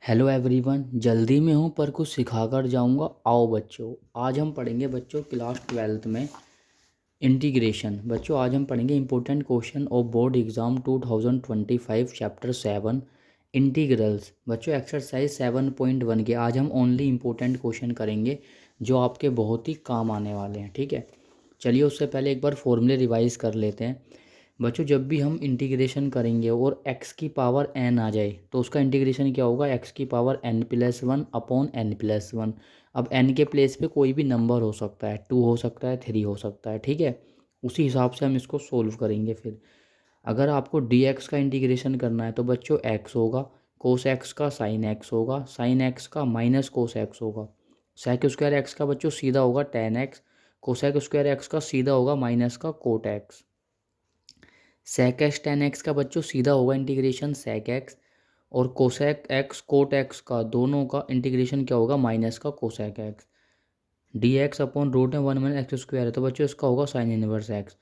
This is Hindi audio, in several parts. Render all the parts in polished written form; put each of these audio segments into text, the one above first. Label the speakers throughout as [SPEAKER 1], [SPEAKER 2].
[SPEAKER 1] हेलो एवरीवन, जल्दी में हूँ पर कुछ सिखा कर जाऊँगा। आओ बच्चों, आज हम पढ़ेंगे बच्चों क्लास 12th में इंटीग्रेशन। बच्चों आज हम पढ़ेंगे important question of board exam 2025 chapter 7 integrals. बच्चों एक्सरसाइज 7.1 के आज हम ओनली इंपॉर्टेंट क्वेश्चन करेंगे जो आपके बहुत ही काम आने वाले हैं। ठीक है, चलिए उससे पहले एक बार फॉर्मूले रिवाइज कर लेते हैं। बच्चों जब भी हम इंटीग्रेशन करेंगे और x की पावर n आ जाए तो उसका इंटीग्रेशन क्या होगा, x की पावर n+1 अपॉन n+1। अब n के प्लेस पे कोई भी नंबर हो सकता है, 2 हो सकता है, 3 हो सकता है। ठीक है, उसी हिसाब से हम इसको सोल्व करेंगे। फिर अगर आपको dx का इंटीग्रेशन करना है तो बच्चों x होगा, कोस x का साइन x होगा, साइन x का माइनस कोस x होगा, सेक स्क्वायर x का बच्चों सीधा होगा tan x, cosec square x का सीधा होगा माइनस का cot x। Sec x tan x का बच्चों सीधा होगा इंटीग्रेशन सेक एक्स, और कोसेक एक्स कोट एक्स का दोनों का इंटीग्रेशन क्या होगा, माइनस का cosec x. D x upon root में 1 - x² है तो बच्चों इसका होगा साइन इनवर्स एक्स।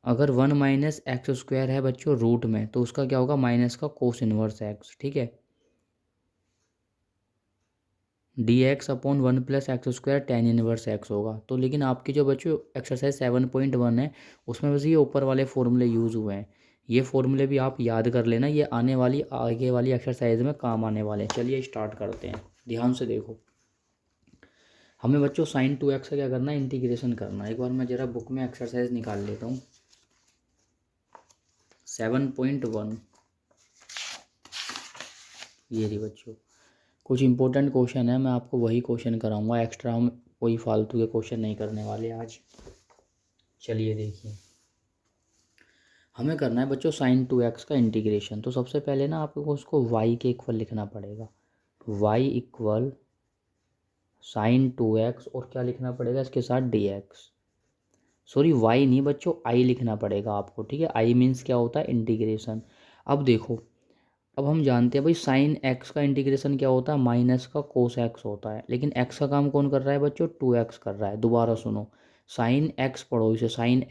[SPEAKER 1] अगर 1 - x² है बच्चों रूट में तो उसका क्या होगा, माइनस का कोस इनवर्स एक्स। ठीक है, D x upon 1 + x² tan inverse x होगा। तो लेकिन आपकी जो बच्चों एक्सरसाइज 7.1 है उसमें बस ये ऊपर वाले फॉर्मूले यूज़ हुए हैं। ये फॉर्मूले भी आप याद कर लेना, ये आने वाली आगे वाली एक्सरसाइज में काम आने वाले हैं। चलिए स्टार्ट करते हैं, ध्यान से देखो। हमें बच्चों साइन 2x का क्या करना है, इंटीग्रेशन करना है। एक बार मैं ज़रा बुक में एक्सरसाइज निकाल लेता हूँ। 7.1 ये रही बच्चों। कुछ इंपॉर्टेंट क्वेश्चन है, मैं आपको वही क्वेश्चन कराऊंगा, एक्स्ट्रा हम कोई फालतू के क्वेश्चन नहीं करने वाले आज। चलिए देखिए, हमें करना है बच्चों साइन 2x का इंटीग्रेशन। तो सबसे पहले ना आपको उसको y के इक्वल लिखना पड़ेगा, y इक्वल साइन 2x, और क्या लिखना पड़ेगा इसके साथ dx। सॉरी y नहीं बच्चों, i लिखना पड़ेगा आपको। ठीक है, i मीन्स क्या होता है, इंटीग्रेशन। अब देखो, अब हम जानते हैं भाई साइन x का इंटीग्रेशन क्या होता है, माइनस का कोस x होता है। लेकिन x का काम कौन कर रहा है बच्चों, 2x कर रहा है। दोबारा सुनो, साइन x पढ़ो इसे, साइन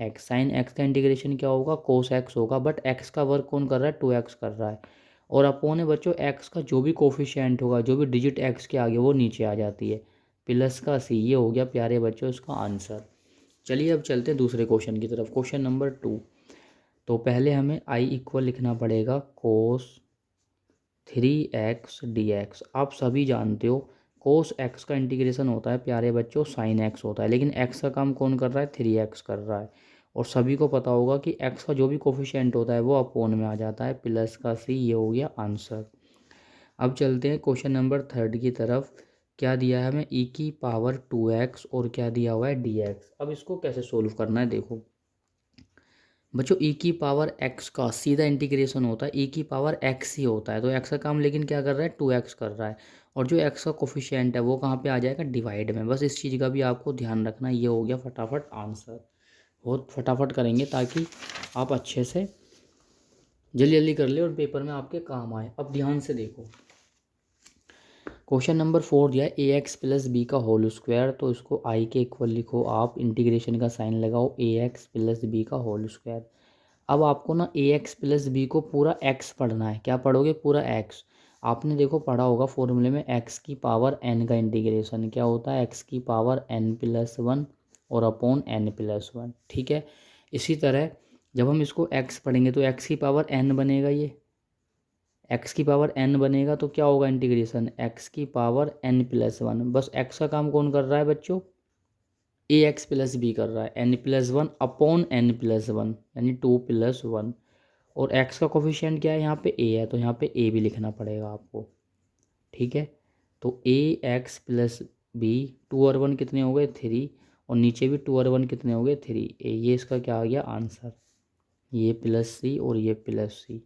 [SPEAKER 1] x का इंटीग्रेशन क्या होगा, कोस x होगा। बट x का वर्क कौन कर रहा है, 2x कर रहा है। और अपोन है बच्चों x का जो भी कोफिशिएंट होगा, जो भी डिजिट x के आगे वो नीचे आ जाती है, प्लस का c। ये हो गया प्यारे बच्चों इसका आंसर। चलिए अब चलते हैं दूसरे क्वेश्चन की तरफ, क्वेश्चन नंबर 2। तो पहले हमें i इक्वल लिखना पड़ेगा कोस 3x dx। आप सभी जानते हो कोस x का इंटीग्रेशन होता है प्यारे बच्चों साइन x होता है, लेकिन x का काम कौन कर रहा है, 3x कर रहा है। और सभी को पता होगा कि x का जो भी कोफिशिएंट होता है वो अपोन में आ जाता है, प्लस का c। ये हो गया आंसर। अब चलते हैं क्वेश्चन नंबर 3 की तरफ। क्या दिया है हमें, e⁻²x और क्या दिया हुआ है dx। अब इसको कैसे सोल्व करना है, देखो बच्चों e⁻x का सीधा इंटीग्रेशन होता है e⁻x ही होता है। तो x का काम लेकिन क्या कर रहा है, 2x कर रहा है। और जो x का कोफिशिएंट है वो कहाँ पे आ जाएगा, डिवाइड में। बस इस चीज़ का भी आपको ध्यान रखना। ये हो गया फटाफट आंसर। बहुत फटाफट करेंगे ताकि आप अच्छे से जल्दी जल्दी कर ले और पेपर में आपके काम आए। अब ध्यान से देखो, क्वेश्चन नंबर 4 दिया है ax+b²। तो इसको i के इक्वल लिखो आप, इंटीग्रेशन का साइन लगाओ, ax+b²। अब आपको ना ax+b को पूरा x पढ़ना है। क्या पढ़ोगे, पूरा x। आपने देखो पढ़ा होगा फॉर्मूले में x की पावर n का इंटीग्रेशन क्या होता है, x की पावर n+1 और अपॉन n+1। ठीक है, इसी तरह जब हम इसको x पढ़ेंगे तो x की पावर n बनेगा, ये x की पावर n बनेगा तो क्या होगा इंटीग्रेशन, x की पावर n+1। बस x का काम कौन कर रहा है बच्चों, ax+b कर रहा है, n+1 अपॉन n+1 यानी 2+1। और x का कोफिशिएंट क्या है, यहाँ पे a है तो यहाँ पे a भी लिखना पड़ेगा आपको। ठीक है, तो ax+b, 2 और 1 कितने हो गए, 3। और नीचे भी 2 और 1 कितने हो गए, 3। ये इसका क्या आ गया आंसर, ये +c और ये +c।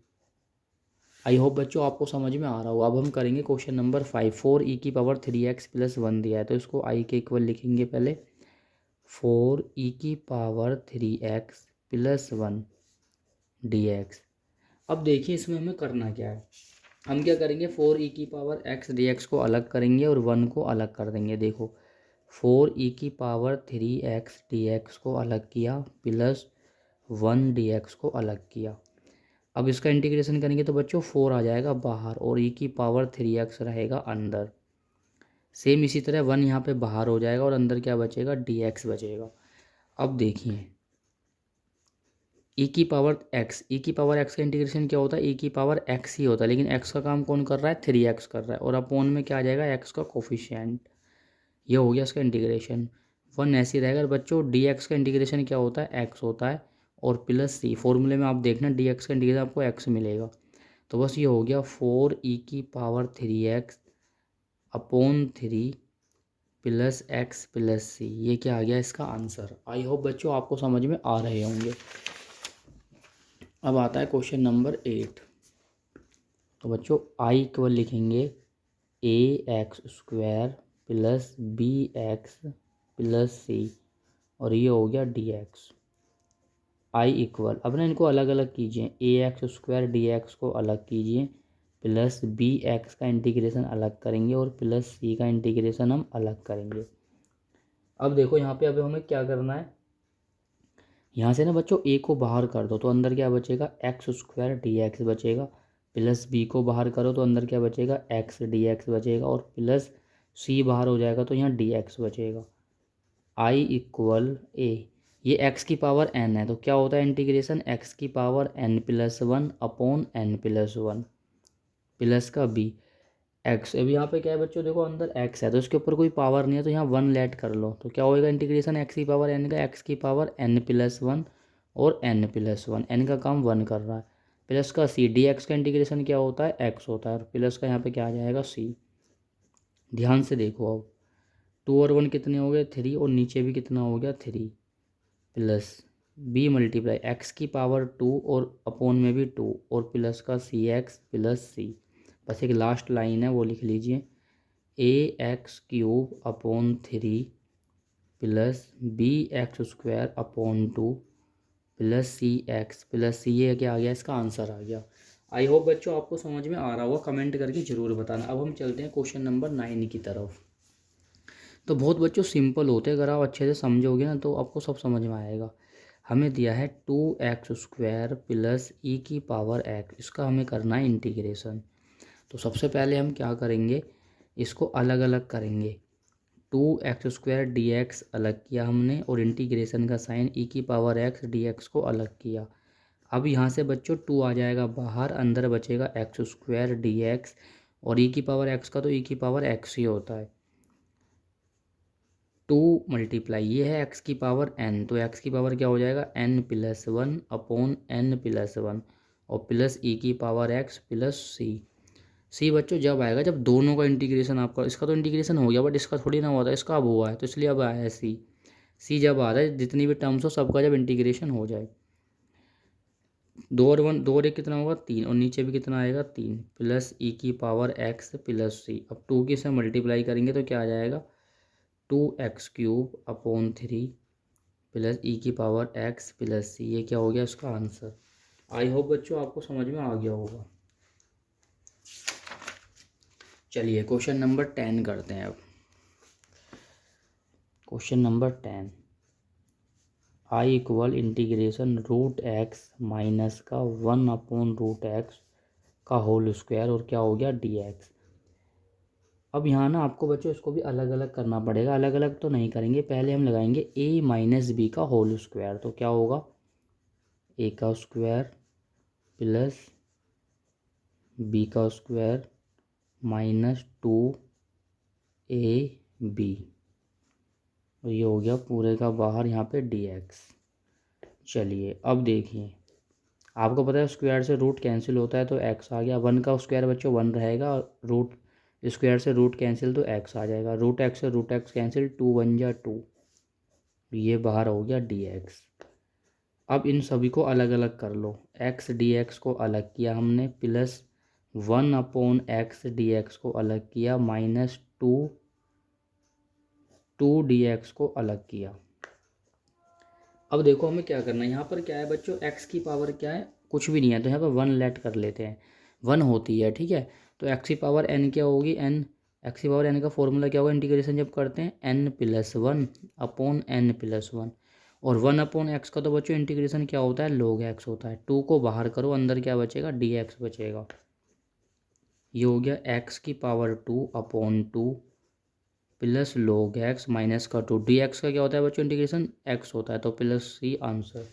[SPEAKER 1] आई होप बच्चों आपको समझ में आ रहा हो। अब हम करेंगे क्वेश्चन नंबर 5। 4e⁻3x+1 दिया है तो इसको i के इक्वल लिखेंगे पहले, 4e⁻3x+1 dx। अब देखिए इसमें हमें करना क्या है, हम क्या करेंगे, 4e⁻x dx को अलग करेंगे और 1 को अलग कर देंगे। देखो 4e⁻3x dx को अलग किया, प्लस 1 dx को अलग किया। अब इसका इंटीग्रेशन करेंगे तो बच्चों 4 आ जाएगा बाहर और e की पावर 3x रहेगा अंदर। सेम इसी तरह 1 यहाँ पे बाहर हो जाएगा और अंदर क्या बचेगा, dx बचेगा। अब देखिए e की पावर x का इंटीग्रेशन क्या होता है, e की पावर x ही होता है, लेकिन x का काम कौन कर रहा है, 3x कर रहा है, और अपोन में क्या आ जाएगा, x का कोफिशिएंट। ये हो गया इसका इंटीग्रेशन। 1 ऐसे ही रहेगा बच्चों। dx का इंटीग्रेशन क्या होता है, x होता है, और प्लस c, फॉर्मूले में आप देखना dx का इंटीग्रेशन आपको x मिलेगा। तो बस ये हो गया 4e की power 3x upon 3 plus x plus C. ये क्या आ गया इसका आंसर। आई होप बच्चों आपको समझ में आ रहे होंगे। अब आता है क्वेश्चन नंबर 8। तो बच्चों आई इक्वल लिखेंगे ax² प्लस bx प्लस सी, और ये हो गया dx। आई इक्वल, अब ना इनको अलग अलग कीजिए, ax² dx को अलग कीजिए, प्लस bx का इंटीग्रेशन अलग करेंगे और प्लस सी का इंटीग्रेशन हम अलग करेंगे। अब देखो यहाँ पे अब हमें क्या करना है, यहाँ से ना बच्चों a को बाहर कर दो तो अंदर क्या बचेगा, x² dx बचेगा, प्लस b को बाहर करो तो अंदर क्या बचेगा, x dx बचेगा, और प्लस c बाहर हो जाएगा तो यहाँ dx बचेगा। आई इक्वल a, ये x की पावर n है तो क्या होता है इंटीग्रेशन, x की power n+1 upon n+1 plus का b x। अब यहाँ पे क्या है बच्चों, देखो अंदर x है तो इसके ऊपर कोई पावर नहीं है तो यहाँ 1 लेट कर लो तो क्या होएगा इंटीग्रेशन x की पावर n का, x की पावर n+1 और n+1, n का काम 1 कर रहा है, प्लस का c, dx का इंटीग्रेशन क्या होता है, x होता है, और प्लस का यहाँ पे क्या आ जाएगा c। ध्यान से देखो अब 2 और 1 कितने हो गए, 3, और नीचे भी कितना हो गया 3, प्लस b मल्टीप्लाई x की पावर 2 और अपोन में भी 2 और प्लस का cx प्लस c। बस एक लास्ट लाइन है वो लिख लीजिए, ax³ upon 3 plus bx² upon 2 plus cx plus c। ये क्या आ गया, इसका आंसर आ गया। आई होप बच्चों आपको समझ में आ रहा होगा, कमेंट करके ज़रूर बताना। अब हम चलते हैं क्वेश्चन नंबर 9 की तरफ। तो बहुत बच्चों सिंपल होते हैं, अगर आप अच्छे से समझोगे ना तो आपको सब समझ में आएगा। हमें दिया है 2x² प्लस e की पावर x, इसका हमें करना है इंटीग्रेशन। तो सबसे पहले हम क्या करेंगे, इसको अलग अलग करेंगे। 2x² dx अलग किया हमने, और इंटीग्रेशन का साइन e की पावर x dx को अलग किया। अब यहाँ से बच्चों 2 आ जाएगा बाहर, अंदर बचेगा x² dx, और e की पावर x का तो e की पावर x ही होता है। 2 मल्टीप्लाई, ये है x की पावर n, तो x की पावर क्या हो जाएगा, n+1 अपॉन n+1, और प्लस e की पावर x प्लस c बच्चों जब आएगा जब दोनों का इंटीग्रेशन आपका, इसका तो इंटीग्रेशन हो गया बट इसका थोड़ी ना हुआ था, इसका अब हुआ है तो इसलिए अब आया है c जब आ रहा है, जितनी भी टर्म्स हो सबका जब इंटीग्रेशन हो जाए। 2 और 1, 2 और 1 कितना होगा 3, और नीचे भी कितना आएगा 3, प्लस e की पावर x प्लस c। अब 2 की से मल्टीप्लाई करेंगे तो क्या आ जाएगा, 2x³ अपॉन 3 प्लस e की पावर x प्लस c। ये क्या हो गया इसका आंसर। आई होप बच्चों आपको समझ में आ गया होगा। चलिए क्वेश्चन नंबर 10 करते हैं अब। Question number 10, I equal integration √x minus का 1 अपॉन √x का होल स्क्वायर, और क्या हो गया dx। अब यहाँ ना आपको बच्चों इसको भी अलग अलग करना पड़ेगा, अलग अलग तो नहीं करेंगे, पहले हम लगाएंगे a माइनस बी का होल स्क्वायर, तो क्या होगा a का स्क्वायर प्लस b का स्क्वायर माइनस 2ab, और ये हो गया पूरे का बाहर यहाँ पे dx। चलिए अब देखिए, आपको पता है स्क्वायर से रूट कैंसिल होता है तो x आ गया, 1 का स्क्वायर बच्चों 1 रहेगा, और रूट स्क्वायर से रूट कैंसिल तो x आ जाएगा, √x से √x कैंसिल, 2 1 जा 2, ये बाहर हो गया dx। अब इन सभी को अलग अलग कर लो, x dx को अलग किया हमने, प्लस 1 अपॉन x dx को अलग किया, माइनस 2 dx को अलग किया। अब देखो हमें क्या करना है, यहाँ पर क्या है बच्चों, x की पावर क्या है, कुछ भी नहीं है, तो यहाँ पर 1 लेट कर लेते हैं, 1 होती है, ठीक है। तो x की पावर n क्या होगी, n, x की पावर n का फॉर्मूला क्या होगा इंटीग्रेशन जब करते हैं, n+1 अपॉन n+1, और 1/x का तो बच्चों इंटीग्रेशन क्या होता है, log x होता है। 2 को बाहर करो, अंदर क्या बचेगा, dx बचेगा। ये हो गया x⁻²/2 plus log x minus का 2, dx का क्या होता है बच्चों इंटीग्रेशन, x होता है, तो +c आंसर।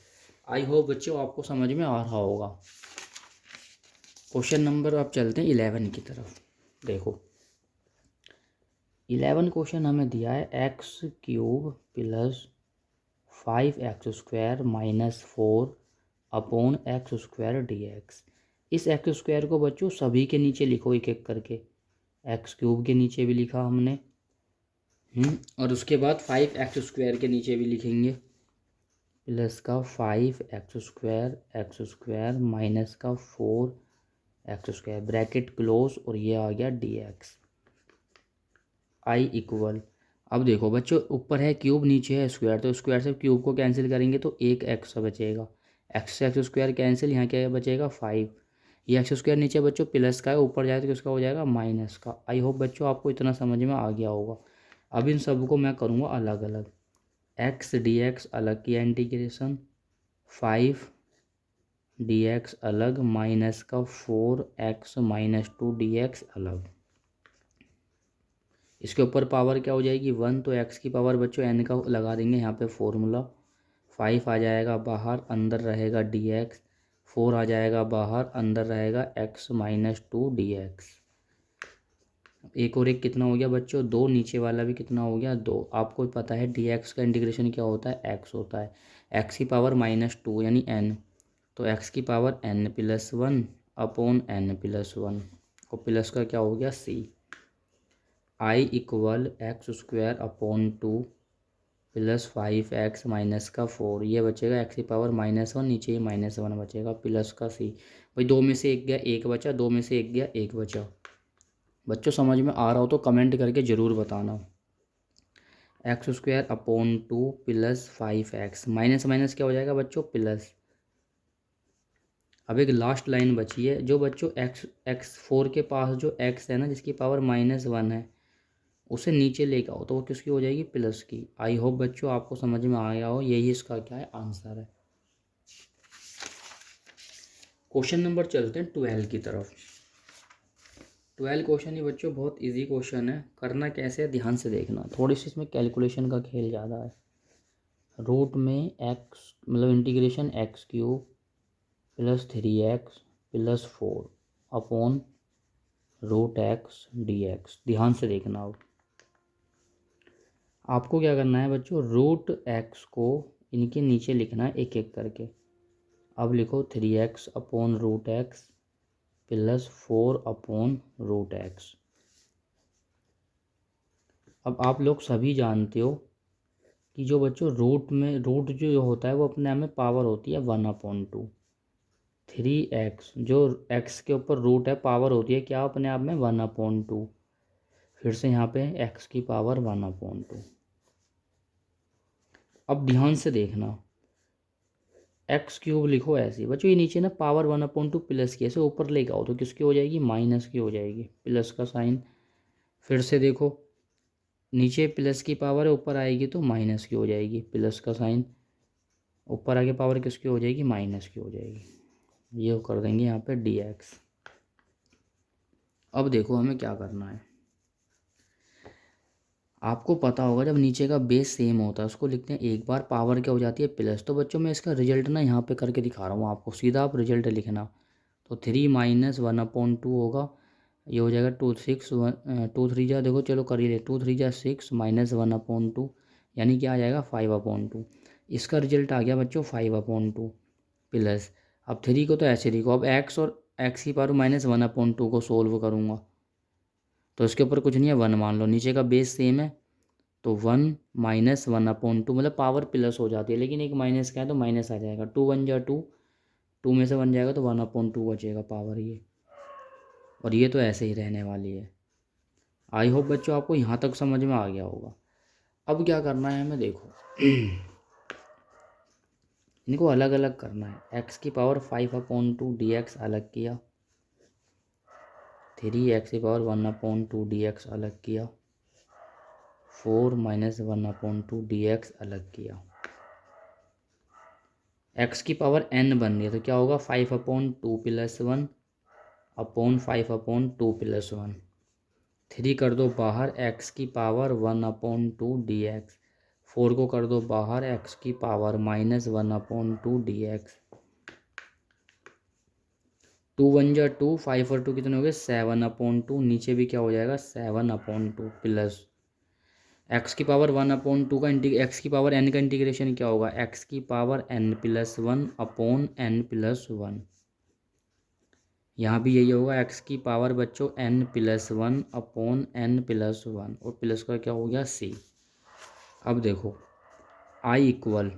[SPEAKER 1] आई होप बच्चों आपको समझ में आ रहा होगा। क्वेश्चन नंबर अब चलते हैं 11 की तरफ। देखो 11 क्वेश्चन हमें दिया है x³ + 5x² - 4/x² dx। इस x² को बच्चों सभी के नीचे लिखो एक एक करके। x³ के नीचे भी लिखा हमने, और उसके बाद 5x² के नीचे भी लिखेंगे, प्लस का 5x² माइनस का 4x², ब्रैकेट क्लोज, और ये आ गया dx। आई इक्वल, अब देखो बच्चों ऊपर है क्यूब नीचे है स्क्वायर, तो स्क्वायर से क्यूब को कैंसिल करेंगे तो एक एक्स बचेगा, एक्स से x² कैंसिल, यहाँ क्या बचेगा 5। ये x² नीचे बच्चों प्लस का है, ऊपर जाए तो किसका हो जाएगा, माइनस का। आई होप बच्चों आपको इतना समझ में आ गया होगा। अब इन सब को मैं करूँगा अलग अलग। x dx अलग किया इंटीग्रेशन, 5 dx अलग, माइनस का 4x - 2 dx अलग। इसके ऊपर पावर क्या हो जाएगी 1, तो x की पावर बच्चों n का लगा देंगे यहाँ पे फॉर्मूला। 5 आ जाएगा बाहर, अंदर रहेगा dx, 4 आ जाएगा बाहर, अंदर रहेगा x - 2 dx। एक और एक कितना हो गया बच्चों 2, नीचे वाला भी कितना हो गया 2। आपको पता है dx का इंटीग्रेशन क्या होता है, x होता है, x की पावर -2 यानी n, तो x की पावर n+1/n+1, और प्लस का क्या हो गया c। I equal x²/2 plus 5x minus का 4, ये बचेगा x की पावर -1, नीचे -1 बचेगा, प्लस का c। भाई 2 में से एक गया, एक बचा, 2 में से एक गया, एक बचा। बच्चों समझ में आ रहा हो तो कमेंट करके ज़रूर बताना। x²/2 plus 5x, minus minus क्या हो जाएगा बच्चों, प्लस। अब एक लास्ट लाइन बची है, जो बच्चों x4 के पास जो x है ना, जिसकी पावर -1 है, उसे नीचे लेकर आओ तो वो किसकी हो जाएगी, प्लस की। आई होप बच्चों आपको समझ में आ गया हो, यही इसका क्या है, आंसर है। क्वेश्चन नंबर चलते हैं 12 की तरफ। 12 क्वेश्चन ही बच्चों बहुत इजी क्वेश्चन है। करना कैसे है ध्यान से देखना, थोड़ी सी इसमें कैलकुलेशन का खेल ज़्यादा है। रूट में x मतलब integration x³ + 3x + 4/√x dx। ध्यान से देखना। अब आपको क्या करना है बच्चों, √x को इनके नीचे लिखना है एक एक करके। अब लिखो 3x/√x + 4/√x। अब आप लोग सभी जानते हो कि जो बच्चों रूट जो होता है वो अपने आप में पावर होती है 1/2। 3x जो x के ऊपर रूट है, पावर होती है क्या अपने आप में 1/2। फिर से यहाँ पे x की पावर 1/2। अब ध्यान से देखना, x³ लिखो ऐसे बच्चों, ये नीचे ना पावर 1/2 प्लस की ऐसे ऊपर लेके आओ तो किसकी हो जाएगी, माइनस की हो जाएगी, प्लस का साइन। फिर से देखो, नीचे प्लस की पावर है, ऊपर आएगी तो माइनस की हो जाएगी, प्लस का साइन। ऊपर आगे पावर किसकी हो जाएगी, माइनस की हो जाएगी। ये कर देंगे यहाँ पे dx। अब देखो हमें क्या करना है। आपको पता होगा जब नीचे का बेस सेम होता है उसको लिखते हैं एक बार, पावर क्या हो जाती है प्लस। तो बच्चों मैं इसका रिजल्ट ना यहाँ पे करके दिखा रहा हूँ आपको, सीधा आप रिजल्ट लिखना। तो 3 - 1/2 होगा, ये हो जाएगा 2 6 2 3 जा, देखो चलो कर ही ले, 2 3 जा 6 -1/2 यानी क्या आ जाएगा 5/2। इसका रिजल्ट आ गया बच्चों 5/2 प्लस। अब 3 को तो ऐसे लिखो, अब x और x की पावर -1/2 को सोल्व करूँगा तो इसके ऊपर कुछ नहीं है, 1 मान लो, नीचे का बेस सेम है तो 1 - 1/2 मतलब पावर प्लस हो जाती है, लेकिन एक माइनस का है तो माइनस आ जाएगा। 2 1 जा 2, 2 में से 1 जाएगा तो 1/2 बचेगा पावर ये, और ये तो ऐसे ही रहने वाली है। आई होप बच्चों आपको यहाँ तक समझ में आ गया होगा। अब क्या करना है हमें, देखो इनको अलग अलग करना है। x की पावर 5/2 dx अलग किया, 3x की पावर 1/2 dx अलग किया, 4 - 1/2 dx अलग किया। एक्स की पावर n बन रही है तो क्या होगा 5/2 प्लस 1 अपॉन 5/2 प्लस 1। 3 कर दो बाहर, एक्स की पावर 1/2 dx। 4 को कर दो बाहर, एक्स की पावर -1/2 dx। 2 1 जा 2, 5 और 2 कितने हो गए 7/2। नीचे भी क्या हो जाएगा 7/2 प्लस एक्स की पावर 1/2 का एक्स की पावर n का इंटीग्रेशन क्या होगा, एक्स की पावर n+1 अपॉन n+1। यहाँ भी यही होगा, एक्स की पावर बच्चों n+1 अपॉन n+1 और प्लस का क्या हो गया c। अब देखो आई इक्वल,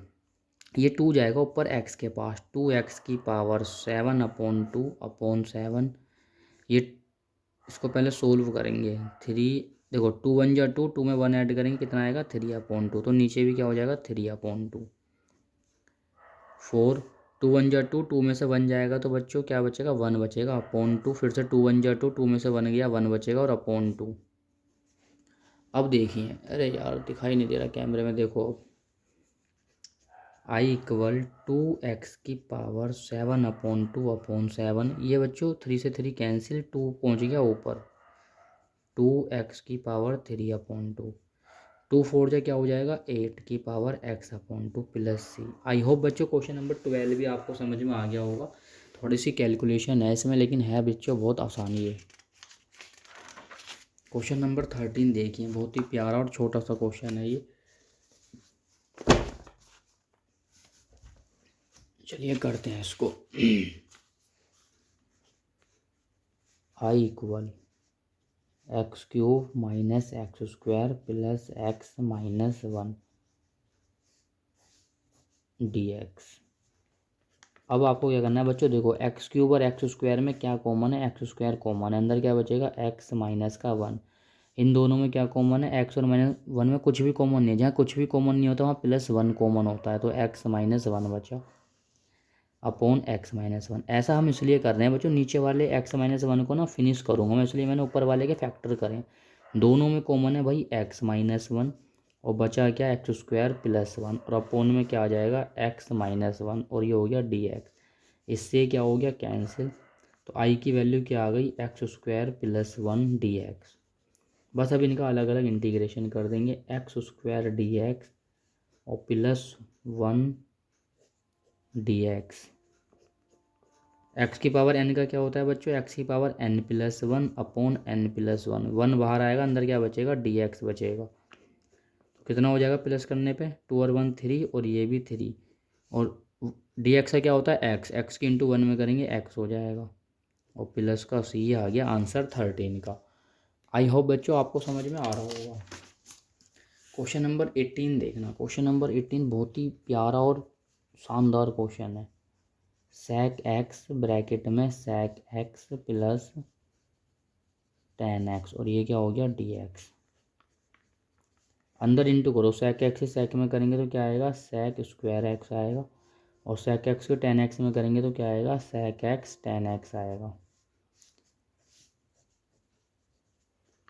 [SPEAKER 1] ये 2 जाएगा ऊपर एक्स के पास, 2x की पावर 7/2 अपॉन 7। ये इसको पहले सोल्व करेंगे। 3 देखो 2 1 जा 2, 2 में 1 ऐड करेंगे कितना आएगा 3/2। तो नीचे भी क्या हो जाएगा 3/2। 4 2 1 जा 2, 2 में से 1 जाएगा तो बच्चों क्या बचेगा 1 बचेगा अपॉन 2। फिर से 2 1 जा 2, 2 में से 1 गया 1 बचेगा और अपॉन 2। अब देखिए, अरे यार दिखाई नहीं दे रहा कैमरे में, देखो अब आई इक्वल 2x की पावर 7/2 अपॉन 7। ये बच्चों 3 से 3 कैंसिल, 2 पहुंच गया ऊपर, 2x की पावर 3/2। 2 4 जा क्या हो जाएगा 8 की power x/2 plus c। I hope बच्चों क्वेश्चन नंबर 12 भी आपको समझ में आ गया होगा। थोड़ी सी कैलकुलेशन है इसमें, लेकिन है बच्चों बहुत आसानी है। क्वेश्चन नंबर 13 देखिए, बहुत ही प्यारा और छोटा सा क्वेश्चन है ये। चलिए करते हैं इसको। I equal x³ minus x² plus x-1 dx। अब आपको क्या करना है बच्चों, देखो x³ और x² में क्या कॉमन है, x² कॉमन है, अंदर क्या बचेगा x-1। इन दोनों में क्या कॉमन है, x और -1 में कुछ भी कॉमन नहीं है। जहाँ कुछ भी कॉमन नहीं होता वहाँ +1 कॉमन होता है, तो x-1 बचा अपॉन x-1। ऐसा हम इसलिए कर रहे हैं बच्चों, नीचे वाले x-1 को ना फिनिश करूँगा मैं, इसलिए मैंने ऊपर वाले के फैक्टर करें। दोनों में कॉमन है भाई x-1 और बचा क्या x² प्लस 1 और अपॉन में क्या आ जाएगा x-1 और ये हो गया dx। इससे क्या हो गया कैंसिल, तो i की वैल्यू क्या आ गई x² प्लस 1 dx। बस अब इनका अलग अलग इंटीग्रेशन कर देंगे, x² dx और +1 dx। एक्स की पावर n का क्या होता है बच्चों, एक्स की पावर n+1 अपॉन n+1। 1 बाहर आएगा, अंदर क्या बचेगा dx बचेगा। तो कितना हो जाएगा प्लस करने पे 2 और 1 3 और ये भी 3 और dx का क्या होता है x, x की इंटू 1 में करेंगे x हो जाएगा और प्लस का c आ गया आंसर 13 का। आई होप बच्चों आपको समझ में आ रहा होगा। क्वेश्चन नंबर 18 देखना, क्वेश्चन नंबर 18 बहुत ही प्यारा और शानदार क्वेश्चन है। sec x ब्रैकेट में sec x plus tan x और ये क्या हो गया dx। अंदर इंटू करो, sec x से sec में करेंगे तो क्या आएगा sec² x आएगा और sec x को tan x में करेंगे तो क्या आएगा sec x tan x आएगा।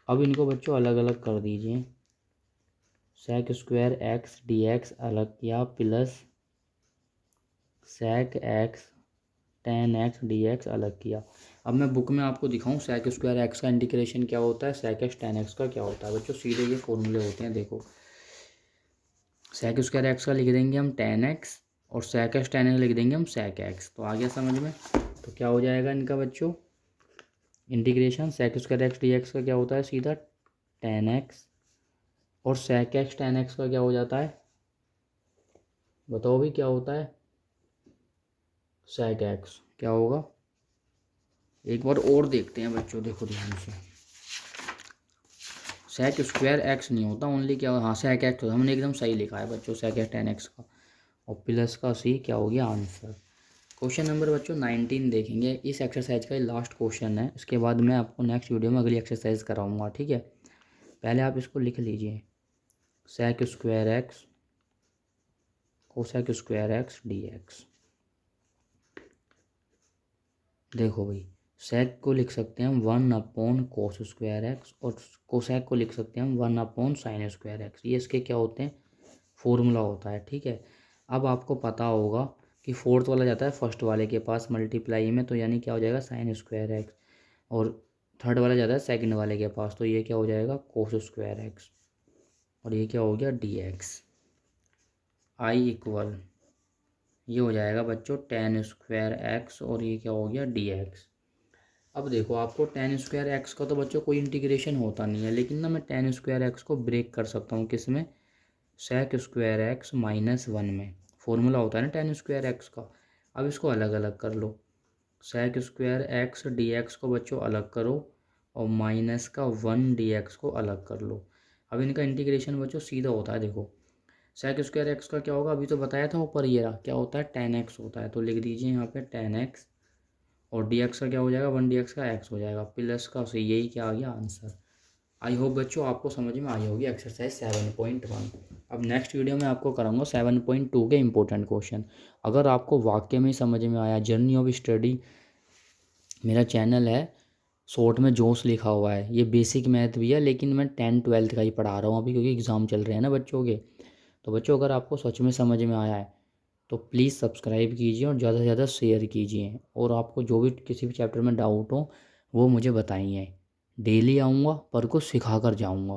[SPEAKER 1] अब इनको बच्चों अलग अलग कर दीजिए, sec² x dx अलग किया plus sec x tan x dx अलग किया। अब मैं बुक में आपको दिखाऊं sec² x का इंटीग्रेशन क्या होता है, sec x tan x का क्या होता है बच्चों, सीधे ये फॉर्मूले होते हैं। देखो sec² x का लिख देंगे हम tan x और sec x tan x लिख देंगे हम sec x। तो आ गया समझ में, तो क्या हो जाएगा इनका बच्चों इंटीग्रेशन, sec² x dx का क्या होता है सीधा tan x और sec x tan x का क्या हो जाता है, बताओ भी क्या होता है sec x क्या होगा। एक बार और देखते हैं बच्चों, देखो ध्यान से, sec² x नहीं होता, ओनली क्या हाँ sec x होता, हमने एकदम सही लिखा है बच्चों sec x tan x का और प्लस का c क्या हो गया आंसर। क्वेश्चन नंबर बच्चों 19 देखेंगे, इस एक्सरसाइज का लास्ट क्वेश्चन है, इसके बाद मैं आपको नेक्स्ट वीडियो में अगली एक्सरसाइज कराऊंगा, ठीक है। पहले आप इसको लिख लीजिए, sec² x cosec² x dx। देखो भाई सेक को लिख सकते हैं हम 1/cos² x और कोसेक को लिख सकते हैं हम 1/sin² x। ये इसके क्या होते हैं फॉर्मूला होता है, ठीक है। अब आपको पता होगा कि फोर्थ वाला जाता है फर्स्ट वाले के पास मल्टीप्लाई में, तो यानी क्या हो जाएगा साइन स्क्वायर एक्स, और थर्ड वाला जाता है सेकंड वाले के पास, तो ये क्या हो जाएगा कोस स्क्वायर एक्स, और ये क्या हो गया डी एक्स। आई इक्वल ये हो जाएगा बच्चों टेन स्क्वायर एक्स, और ये क्या हो गया डी एक्स। अब देखो आपको टेन स्क्वायर एक्स का तो बच्चों कोई इंटीग्रेशन होता नहीं है, लेकिन ना मैं टेन स्क्वायर एक्स को ब्रेक कर सकता हूँ किस में, sec square x minus one में। फॉर्मूला होता है ना टेन स्क्वायर एक्स का। अब इसको अलग अलग कर लो, sec square x d x को बच्चों अलग करो, और माइनस का वन डी एक्स को अलग कर लो। अब इनका इंटीग्रेशन बच्चों सीधा होता है, देखो सेक स्क्वायर एक्स का क्या होगा, अभी तो बताया था ऊपर, ये रहा क्या होता है टेन एक्स होता है, तो लिख दीजिए यहाँ पे टेन एक्स, और डी एक्स का क्या हो जाएगा वन डी एक्स का एक्स हो जाएगा, प्लस का से यही क्या आ गया आंसर। आई होप बच्चों आपको समझ में आई होगी एक्सरसाइज 7.1। अब नेक्स्ट वीडियो में आपको कराऊंगा 7.2 के इंपॉर्टेंट क्वेश्चन। अगर आपको वाकई में समझ में आया, जर्नी ऑफ स्टडी मेरा चैनल है, शॉर्ट में जोश लिखा हुआ है, ये बेसिक मैथ भी है, लेकिन मैं 10-12 का ही पढ़ा रहा हूँ अभी, क्योंकि एग्ज़ाम चल रहे हैं ना बच्चों के। तो बच्चों अगर आपको सच में समझ में आया है तो प्लीज़ सब्सक्राइब कीजिए और ज़्यादा से ज़्यादा शेयर कीजिए, और आपको जो भी किसी भी चैप्टर में डाउट हो वो मुझे बताइए। डेली आऊँगा पर कुछ सिखा कर जाऊँगा।